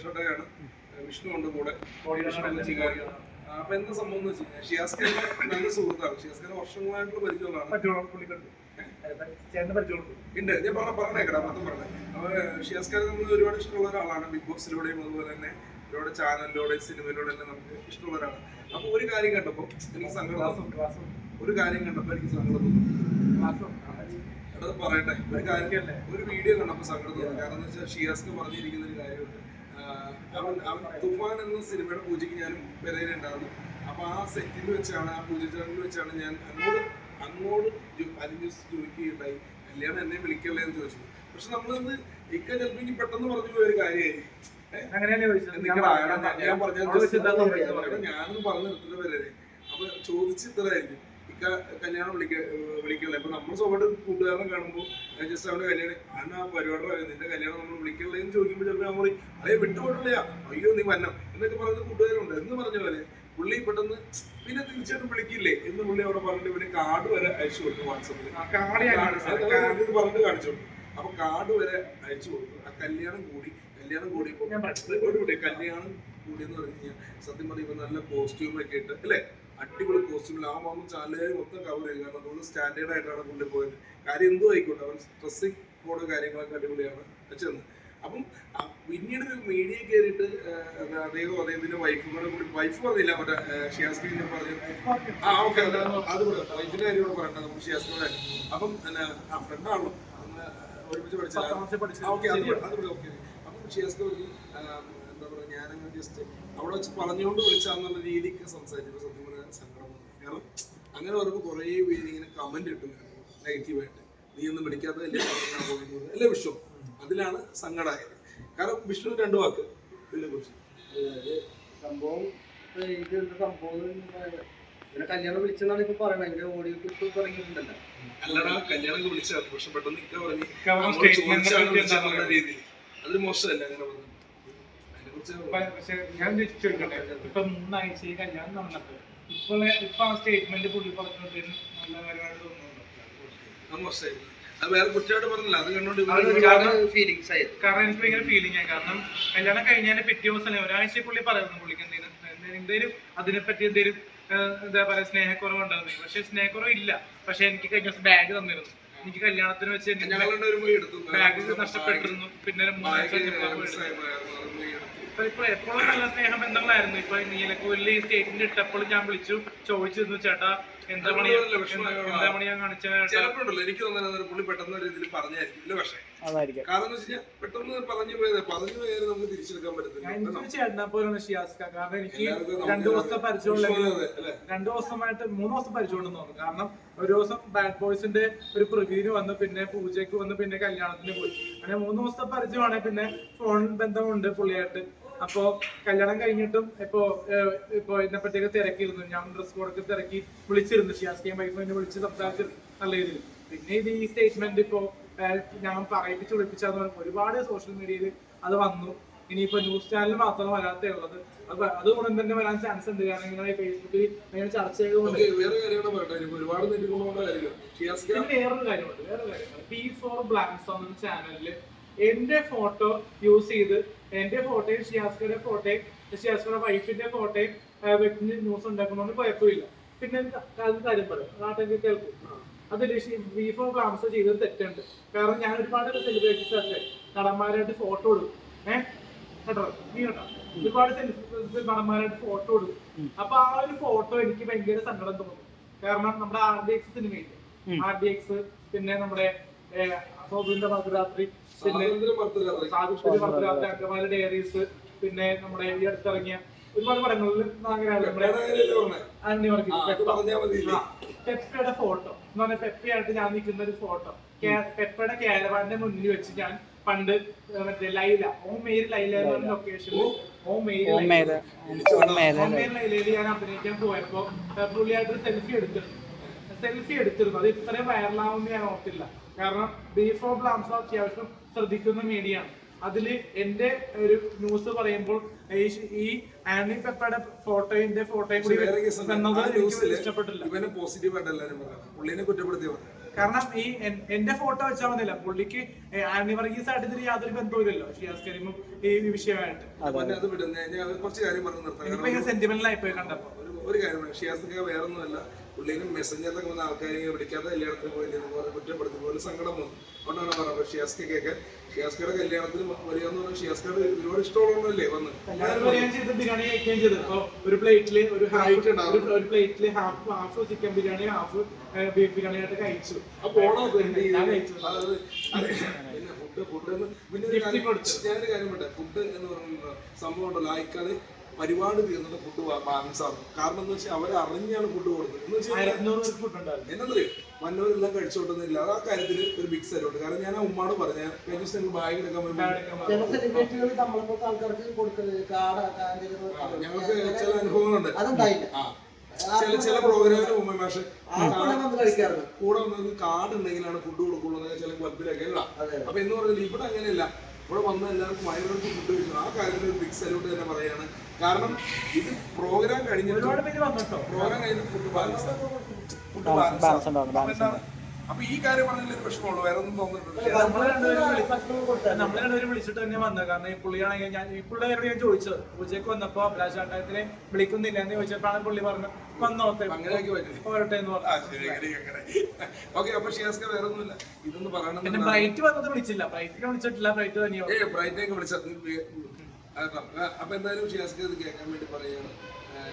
ഷട്ടയാണ്, വിഷ്ണു ഉണ്ട് കൂടെ. അപ്പൊ എന്താ സംഭവം എന്ന് വെച്ച് കഴിഞ്ഞാൽ ഷിയാസ്ഖാന്റെ നല്ല സുഹൃത്താണ്. ഷിയാസ്ഖാന്റെ വർഷങ്ങളായിട്ടുള്ള പരിചയമുള്ളതാണ്. ഉണ്ട്, ഞാൻ പറഞ്ഞേക്കടാ മൊത്തം പറഞ്ഞേ. അപ്പൊ ഷിയാസ്ഖാൻ നമ്മൾ ഒരുപാട് ഇഷ്ടമുള്ള ഒരാളാണ്. ബിഗ് ബോസിലൂടെയും അതുപോലെ തന്നെ ഒരുപാട് ചാനലിലൂടെ സിനിമയിലൂടെ എല്ലാം നമുക്ക് ഇഷ്ടമുള്ള ഒരാളാണ്. അപ്പൊ ഒരു കാര്യം കണ്ടപ്പോ എനിക്ക് സങ്കടം പറയട്ടെ. ഒരു വീഡിയോ കണ്ടപ്പോ സങ്കടം തോന്നി. കാരണം എന്ന് വെച്ചാൽ ഷിയാസ്ഖാൻ പറഞ്ഞിരിക്കുന്ന ഒരു കാര്യമുണ്ട്. അവൻ തുഫാൻ എന്ന സിനിമയുടെ പൂജയ്ക്ക് ഞാനും പെരയിലുണ്ടായിരുന്നു. അപ്പൊ ആ സെറ്റിൽ വെച്ചാണ്, ആ പൂജ ചടങ്ങിൽ വെച്ചാണ് ഞാൻ അങ്ങോട്ട് ചോദിക്കുകയുണ്ടായി, കല്യാണം എന്നെ വിളിക്കല്ലേ എന്ന് ചോദിച്ചത്. പക്ഷെ നമ്മളത് ഇക്ക ചിലപ്പോ എനിക്ക് പെട്ടെന്ന് പറഞ്ഞു പോയൊരു കാര്യമായിരിക്കും. ഞാനൊന്നും പറഞ്ഞു നിർത്തുന്ന വരെ അപ്പൊ ചോദിച്ച് ഇത്രയായിരിക്കും, ഇക്ക കല്യാണം വിളിക്കല്ലേ. അപ്പൊ നമ്മൾ സ്വഭാവം കൂട്ടുകാരനെ കാണുമ്പോൾ ജസ്റ്റ് അവന്റെ കല്യാണം ആ പരിപാടി നിന്റെ കല്യാണം നമ്മൾ വിളിക്കല്ലേ എന്ന് ചോദിക്കുമ്പോൾ ചിലപ്പോൾ നമ്മൾ അതേ വിട്ടുപോയിട്ടില്ലയാ, അയ്യോ നീ വന്നം എന്നൊക്കെ പറയുന്ന കൂട്ടുകാരുണ്ട്. എന്ന് പറഞ്ഞ പോലെ പുള്ളി പെട്ടെന്ന് പിന്നെ തീർച്ചയായിട്ടും വിളിക്കില്ലേ എന്ന് പുള്ളി അവിടെ പറഞ്ഞിട്ട് ഇവന് കാർഡ് വരെ അയച്ചു കൊടുത്തു. വാട്സപ്പിൽ പറഞ്ഞിട്ട് കാണിച്ചു കൊടുത്തു. അപ്പൊ കാർഡ് വരെ അയച്ചു കൊടുത്തു. ആ കല്യാണം കൂടിയപ്പോ കല്യാണം കൂടി എന്ന് പറഞ്ഞു കഴിഞ്ഞാൽ സത്യം പറയുമ്പോ നല്ല കോസ്റ്റ്യൂം ഒക്കെ ഇട്ട് അല്ലെ, അടിപൊളി കോസ്റ്റ്യൂമിൽ ആ വന്ന് ചാനലുകാർ മൊത്തം കവർ ചെയ്തു. കാരണം അതുകൊണ്ട് സ്റ്റാൻഡേർഡ് ആയിട്ടാണ് പുള്ളി പോയത്. കാര്യം എന്തോ ആയിക്കോട്ടെ, അവൻ ഡ്രസ്സിംഗ് കോഡ് കാര്യങ്ങളൊക്കെ അടിപൊളിയാണ് വെച്ചെന്ന്. അപ്പം പിന്നീട് മീഡിയ കയറിയിട്ട് അദ്ദേഹത്തിന്റെ വൈഫും കൂടി വൈഫ് പറഞ്ഞില്ല, മറ്റേ ഷിയാസ്ഖാൻ പറഞ്ഞു ഓക്കെ അതുകൂടെ വൈഫിന്റെ കാര്യം കൂടെ പറയണ്ട നമുക്ക് ഷിയാസ്ഖാൻ. അപ്പം ഫ്രണ്ടാണല്ലോ ഒരുമിച്ച് പഠിച്ചത്. ഓക്കെ അതുകൂടെ ഓക്കെ. അപ്പം ഷിയാസ്ഖാൻ എന്താ പറയുക, ഞാനങ്ങനെ ജസ്റ്റ് അവിടെ വെച്ച് പറഞ്ഞുകൊണ്ട് വിളിച്ചാന്നുള്ള രീതിക്ക് സംസാരിച്ചപ്പോൾ സത്യം പറഞ്ഞാൽ സങ്കടം വന്നു. കാരണം അങ്ങനെ പറയുമ്പോൾ കുറേ പേര് ഇങ്ങനെ കമന്റ് ഇട്ടും നെഗറ്റീവായിട്ട്, നീ ഒന്നും പിടിക്കാത്തതല്ലേ അല്ലേ വിഷ്ണു. അതിലാണ് സങ്കടമായത്. കാരണം വിഷ്ണു രണ്ടു വാക്ക് ഇതിനെ കുറിച്ച്. സംഭവം കല്യാണം വിളിച്ചെന്നാണ് ഇപ്പൊ പറയണത്. ഇവര് ഓഡിയോ ക്ലിപ്പ് തുടങ്ങിയിട്ടുണ്ടല്ലോ. അല്ലടാ, കല്യാണം വിളിച്ചതാണ്, പക്ഷെ പെട്ടെന്ന് ഇക്ക പറഞ്ഞു രീതിയിൽ അതൊരു മോശമല്ല. അങ്ങനെ പറഞ്ഞു ഞാൻ ചോദിച്ചോട്ടെ, ഇപ്പൊ 3 ആഴ്ച കല്യാണം നടന്നിട്ട് ഇപ്പൊ ആ സ്റ്റേറ്റ്മെന്റ് പുള്ളി പറഞ്ഞോണ്ട് നല്ല കാര്യമായിട്ട് തോന്നുന്നു. മോശമായിരുന്നു. അത് വേറെ കുറ്റമായിട്ട് പറഞ്ഞില്ല. അത് കണ്ടോണ്ട് ഫീലിങ്സ് ആയി. കാരണം എനിക്ക് ഭയങ്കര ഫീലിംഗ് ആയി. കാരണം കല്യാണം കഴിഞ്ഞാൽ പിറ്റേ ദിവസം ഒരാഴ്ച പുള്ളി പറയുന്നു പുള്ളിക്ക് എന്തേലും അതിനെപ്പറ്റി എന്തേലും എന്താ പറയാ സ്നേഹക്കുറവുണ്ടായിരുന്നു. പക്ഷെ സ്നേഹക്കുറവ് ഇല്ല. പക്ഷെ എനിക്ക് കഴിഞ്ഞ ദിവസം ബാഗ് തന്നിരുന്നു. എനിക്ക് കല്യാണത്തിന് വെച്ച് ബാഗ് നഷ്ടപ്പെട്ടിരുന്നു. പിന്നെ 3 ആഴ്ച ഇപ്പൊ എപ്പോഴും നല്ല സ്നേഹബന്ധങ്ങളായിരുന്നു. ഇപ്പൊ നീലക്കൂരിൽ ഈ സ്റ്റേറ്റിന്റെ ഇട്ടപ്പോൾ ഞാൻ വിളിച്ചു ചോദിച്ചിരുന്നു, ചേട്ടാ എന്താ പണിയാ കാണിച്ച. ചിലപ്പോണ്ടല്ലോ എനിക്ക് തോന്നുന്നത് പുള്ളി പെട്ടെന്ന് ഒരു ഇതിൽ പറഞ്ഞായിരിക്കും. പക്ഷേ കാരണം എന്ന് വെച്ചാൽ പെട്ടെന്ന് പറഞ്ഞു പോയത് നമുക്ക് തിരിച്ചെടുക്കാൻ പറ്റത്തില്ല. ചേട്ടനെ പോലെയാണ് ഷിയാസ്ഖാൻ. കാരണം എനിക്ക് 2 ദിവസത്തെ പരിചയമുണ്ടെങ്കിൽ 2 ദിവസമായിട്ട് 3 ദിവസം പരിചയമുണ്ടെന്ന് തോന്നുന്നു. കാരണം ഒരു ദിവസം ബാഡ് ബോയ്സിന്റെ ഒരു പ്രിവ്യൂവിന് വന്നു, പിന്നെ പൂജയ്ക്ക് വന്നു, പിന്നെ കല്യാണത്തിന് പോയി. അങ്ങനെ 3 ദിവസത്തെ പരിചയമാണ്. പിന്നെ ഫോൺ ബന്ധമുണ്ട് പുള്ളിയായിട്ട്. അപ്പോ കല്യാണം കഴിഞ്ഞിട്ടും ഇപ്പൊ ഇതിനെ പറ്റിയൊക്കെ തിരക്കിയിരുന്നു. ഞാൻ ഡ്രസ് കോഡൊക്കെ തിരക്കി വിളിച്ചിരുന്നു. ഷിയാസ്ഖാൻ വൈഫിനെ വിളിച്ച് സംസാരിച്ചിരുന്നു നല്ല രീതിയിൽ. പിന്നെ ഇത് ഈ സ്റ്റേറ്റ്മെന്റ് ഇപ്പോ ഞാൻ പറയിപ്പിച്ച് വിളിപ്പിച്ചാന്ന് പറഞ്ഞു ഒരുപാട് സോഷ്യൽ മീഡിയയിൽ അത് വന്നു. ഇനിയിപ്പോ ന്യൂസ് ചാനൽ മാത്രം വരാത്തേ ഉള്ളത്. അതുകൊണ്ട് തന്നെ വരാൻ ചാൻസ് ഉണ്ട്. കാരണം ഇങ്ങനെ ഫേസ്ബുക്കിൽ ഇങ്ങനെ ചർച്ച ചെയ്തുകൊണ്ട് വേറൊരു കാര്യമുണ്ട്. P4 Blanks എന്ന ചാനലില് എന്റെ ഫോട്ടോ യൂസ് ചെയ്ത് എന്റെ ഫോട്ടോയും ഷിയാസ്ഖാന്റെ ഫോട്ടോയും ഷിയാസ്ഖാന്റെ വൈഫിന്റെ ഫോട്ടോയും വെച്ച് ന്യൂസ് ഉണ്ടാക്കുന്നതുകൊണ്ട് കുഴപ്പമില്ല. പിന്നെ കാര്യം പറയും നാട്ടിൽ കേൾക്കും. അതിൽ P4 Blanks ചെയ്തത് തെറ്റുണ്ട്. കാരണം ഞാൻ ഒരുപാട് സെലിബ്രിറ്റീസ് ഒക്കെ നടന്മാരായിട്ട് ഫോട്ടോ എടുക്കും. കേട്ടോ നീ കേട്ടോ ഒരുപാട് നടന്മാരായിട്ട് ഫോട്ടോ എടുക്കും. അപ്പൊ ആ ഒരു ഫോട്ടോ എനിക്ക് ഭയങ്കര സങ്കടം തോന്നും. കാരണം നമ്മുടെ RDX സിനിമയില്ലേ, RDX, പിന്നെ നമ്മുടെ മധുരാത്രി, പിന്നെ അങ്കമാലി ഡയറീസ്, പിന്നെ നമ്മുടെ ഈ അടുത്തിറങ്ങിയ ഒരുപാട് പടങ്ങളിൽ പെപ്പയുടെ ഫോട്ടോ എന്ന് പറഞ്ഞാൽ പെപ്പയായിട്ട് ഞാൻ നിൽക്കുന്ന ഒരു ഫോട്ടോ പെപ്പയുടെ ക്യാരവാന്റെ മുന്നിൽ വെച്ച് ഞാൻ പണ്ട് മറ്റേ ലൈല ഓമേര് ലൈല ലൊക്കേഷനിൽ ലൈലയിൽ ഞാൻ അഭിനയിക്കാൻ പോയപ്പോ പുള്ളിയായിട്ട് സെൽഫി എടുത്തിരുന്നു. അത് ഇത്രയും വൈറലാവുമെന്ന് ഞാൻ ഓർത്തില്ല. കാരണം P4 Blanks അത്യാവശ്യം ശ്രദ്ധിക്കുന്ന മീഡിയയാണ്. അതില് എന്റെ ഒരു ന്യൂസ് പറയുമ്പോൾ ഈ ആനി പെപ്പയുടെ ഫോട്ടോയും കൂടി ഇഷ്ടപ്പെട്ടില്ല. പോസിറ്റീവ് ആയിട്ട് എല്ലാവരും പറഞ്ഞു, പുള്ളിനെ കുറ്റപ്പെടുത്തി പറഞ്ഞു. കാരണം ഈ എന്റെ ഫോട്ടോ വെച്ചാൽ മതില്ല, പുള്ളിക്ക് ആന്റി വർഗീസ് ആയിട്ട് ഇതിൽ യാതൊരു ബന്ധവുമില്ലല്ലോ ഷിയാസ് കരീമും ഈ വിഷയമായിട്ട്. അത് വിടുന്ന ഞാൻ കുറച്ച് കാര്യം പറഞ്ഞു നിർത്താം. സെന്റിമെന്റൽ ആയിപ്പോയി കണ്ടപ്പോ. ഒരു കാര്യം ഷിയാസ് വേറെ ഒന്നുമല്ല, പുള്ളിനും മെസ്സഞ്ചറിലൊക്കെ വന്ന ആൾക്കാരെ വിളിക്കാതെ കല്യാണത്തിന് പോയില്ലേ കുറ്റപ്പെടുത്തി പോലെ സങ്കടം വന്നു. അതുകൊണ്ടാണ് പറഞ്ഞത് ഷിയാസ്കയുടെ കല്യാണത്തിന് വരികയെന്ന് പറഞ്ഞാൽ ഷിയാസ്കയുടെ ഒരുപാട് ഇഷ്ടമുള്ളതല്ലേ വന്ന് ബിരിയാണി കഴിക്കുകയും ചെയ്ത്. ഒരു പ്ലേറ്റില് ഒരു പ്ലേറ്റില് half chicken biryani half beef biryani ആയിട്ട് കഴിച്ചു. ഞാനൊരു കാര്യം പറ്റേ, ഫുഡ് എന്ന് പറയുന്ന സംഭവം ഉണ്ടല്ലോ, ആയിക്കാള് പരിപാടി തീർന്നിട്ട് ഫുഡ് ബാലൻസ് ആണ്. കാരണം എന്ന് വെച്ചാൽ അവർ അറിഞ്ഞാണ് ഫുഡ് കൊടുത്തത്. എന്ന് വെച്ചാൽ എന്നറിയോ, മന്നവരെല്ലാം കഴിച്ചോട്ടുന്നില്ല. ആ കാര്യത്തിൽ ഒരു ബിഗ് സല്യൂട്ട്. കാരണം ഞാൻ ആ ഉമ്മാട് പറഞ്ഞു, ഞാൻ ബാഗ് എടുക്കാൻ ഞങ്ങൾക്ക് ചില അനുഭവങ്ങളുണ്ട്. ചില പ്രോഗ്രാമിന് മുമ്പ് പക്ഷെ കൂടെ വന്നത് കാർഡ് ഉണ്ടെങ്കിലാണ് ഫുഡ് കൊടുക്കുള്ളൂ ചില ക്ലബിലൊക്കെ അല്ല. അപ്പൊ എന്ന് പറഞ്ഞാൽ ഇവിടെ അങ്ങനെയല്ല, ഇവിടെ വന്ന എല്ലാവർക്കും വയറിനടുത്ത് ഫുഡ് കഴിക്കണം. ആ കാര്യത്തിൽ ഒരു ബിഗ് സല്യൂട്ട് തന്നെ പറയാണ്. കാരണം ഇത് പ്രോഗ്രാം കഴിഞ്ഞിട്ട് ഫുഡ് ബാലൻസ് അപ്പൊ ഈ കാര്യം പറഞ്ഞതിൽ ഒരു പ്രശ്നമുള്ളൂ, വേറെ ഒന്നും തോന്നുന്നുണ്ട്. നമ്മളെ വിളിച്ചിട്ട് തന്നെ വന്നത്. കാരണം ഈ പുള്ളിയാണെങ്കിൽ ഈ പുള്ളിയോട് ഞാൻ ചോദിച്ചത്, പൂജയ്ക്ക് വന്നപ്പോ അഭിലാഷാട്ടത്തിനെ വിളിക്കുന്നില്ല എന്ന് ചോദിച്ചപ്പോഴാണ് പുള്ളി പറഞ്ഞു വന്നോട്ടെ പോരട്ടെ എന്ന് പറഞ്ഞു. ഓക്കെ, അപ്പൊ ഷിയാസ്ക വേറെ ഒന്നുമില്ല, ഇതൊന്ന് പറയണം. പിന്നെ ബ്രൈറ്റ് വന്നത് വിളിച്ചില്ല, ബ്രൈറ്റിനെ വിളിച്ചിട്ടില്ല. ബ്രൈറ്റ് തന്നെയോ ബ്രൈറ്റിനെയൊക്കെ വിളിച്ചത്. അപ്പൊ എന്തായാലും ഷിയാസ്ക ഇത് കേൾക്കാൻ വേണ്ടി പറയുകയാണ്.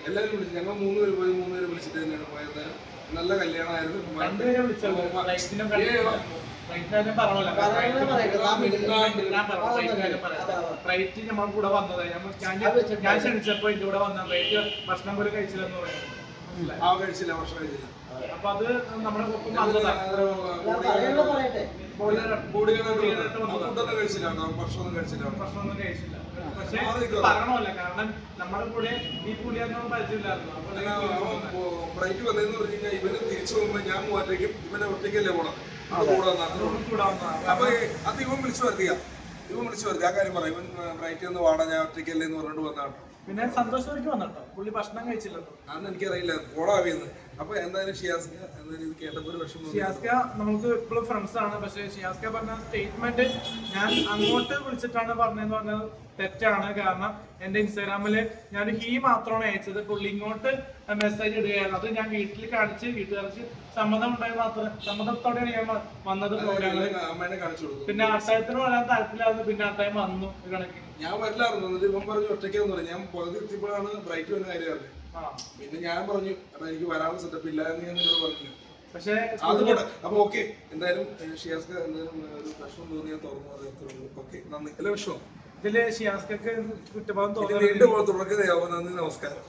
എല്ലാവരും വിളിച്ചു, ഞങ്ങൾ 3 പേര് പോയി, 3 പേര് വിളിച്ചിട്ട് തന്നെയാണ് പോയത്. നല്ല കല്യാണമായിരുന്നു. ബ്രൈറ്റ് നമ്മൾ കൂടെ വന്നത്, ഞാൻ ക്ഷണിച്ചപ്പോ എന്റെ കൂടെ വന്ന ബ്രൈറ്റ് ഭക്ഷണം പോലും കഴിച്ചില്ലെന്ന് പറയുന്നത്. കഴിച്ചില്ല, ഭക്ഷണം കഴിച്ചില്ല. അപ്പൊ അത് നമ്മുടെ ഒപ്പം വന്നതാണ്. ഭക്ഷണമൊന്നും കഴിച്ചില്ല. പക്ഷെ പറയണമല്ല, കാരണം നമ്മുടെ കൂടെ ഈ പുള്ളിയൊന്നും പരിചയമില്ലായിരുന്നു. ബ്രൈറ്റ് വന്നതെന്ന് പറഞ്ഞു കഴിഞ്ഞാൽ ഇവന് തിരിച്ചു പോകുമ്പോ ഞാൻ മൂവാറ്റയ്ക്കും ഇവനെ ഒറ്റയ്ക്കല്ലേ പോണം. അത് കൂടെ അപ്പൊ അത് ഇവൻ വിളിച്ചു വരുത്തിയ ആ കാര്യം പറയാം. ഇവൻ ബ്രൈറ്റ് ഒന്ന് വാടാ, ഞാൻ ഒറ്റയ്ക്കല്ലേ എന്ന് പറഞ്ഞിട്ട് വന്നതാണ്. പിന്നെ സന്തോഷമായിട്ട് വന്നിട്ടോ, പുള്ളി ഭക്ഷണം കഴിച്ചില്ലല്ലോ. അന്ന് എനിക്കറിയില്ല ഓടാവിയെന്ന്. അപ്പൊ എന്തായാലും ഷിയാസ്ക എന്തായാലും ഇത് കേട്ടപ്പോ ഒരു വിഷമം. ഷിയാസ്ക നമുക്ക് ഇപ്പോഴും ഫ്രണ്ട്സ് ആണ്. പക്ഷെ ഷിയാസ്ക പറഞ്ഞ സ്റ്റേറ്റ്മെന്റ് ഞാൻ അങ്ങോട്ട് വിളിച്ചിട്ടാണ് പറഞ്ഞതെന്ന് പറഞ്ഞത് തെറ്റാണ്. കാരണം എന്റെ ഇൻസ്റ്റാഗ്രാമില് ഞാൻ ഹീ മാത്രമാണ് അയച്ചത്, പുള്ളി ഇങ്ങോട്ട് മെസ്സേജ് ഇടുകയാണ്. അത് ഞാൻ വീട്ടിൽ കാണിച്ച് വീട്ടുകാർക്ക് സമ്മതം ഉണ്ടായത് മാത്രം, സമ്മതത്തോടെയാണ് ഞാൻ വന്നത് പ്രോഗ്രാമിൽ. പിന്നെ അത്താഴത്തിന് വരാൻ താല്പര്യമായിരുന്നു, പിന്നെ അത്താഴം വന്നു കണക്കിന്. ഞാൻ വരില്ലായിരുന്നു, എന്നിട്ട് ഇവൻ പറഞ്ഞു ഒറ്റയ്ക്കാന്ന് പറഞ്ഞു. ഞാൻ പകുതി എത്തിയപ്പോഴാണ് ബ്രൈറ്റ് വന്ന കാര്യം അറിഞ്ഞത്. പിന്നെ ഞാൻ പറഞ്ഞു എനിക്ക് വരാനുള്ള സെറ്റപ്പ് ഇല്ല എന്ന് ഞാൻ നിങ്ങളോട് പറഞ്ഞു. പക്ഷേ അതുകൊണ്ട് അപ്പൊ ഓക്കെ, എന്തായാലും ഷിയാസ്ക എന്തായാലും ഒരു പ്രശ്നം തോന്നിയാൽ തുറന്നു അറിയത്തുള്ളൂ. ഓക്കെ, നന്ദി. എല്ലാ വിഷമം ഇതില് ഷിയാസ്കക്ക് കുറ്റബോധം തോന്നി. തുടങ്ങുകയാവും. നന്ദി, നമസ്കാരം.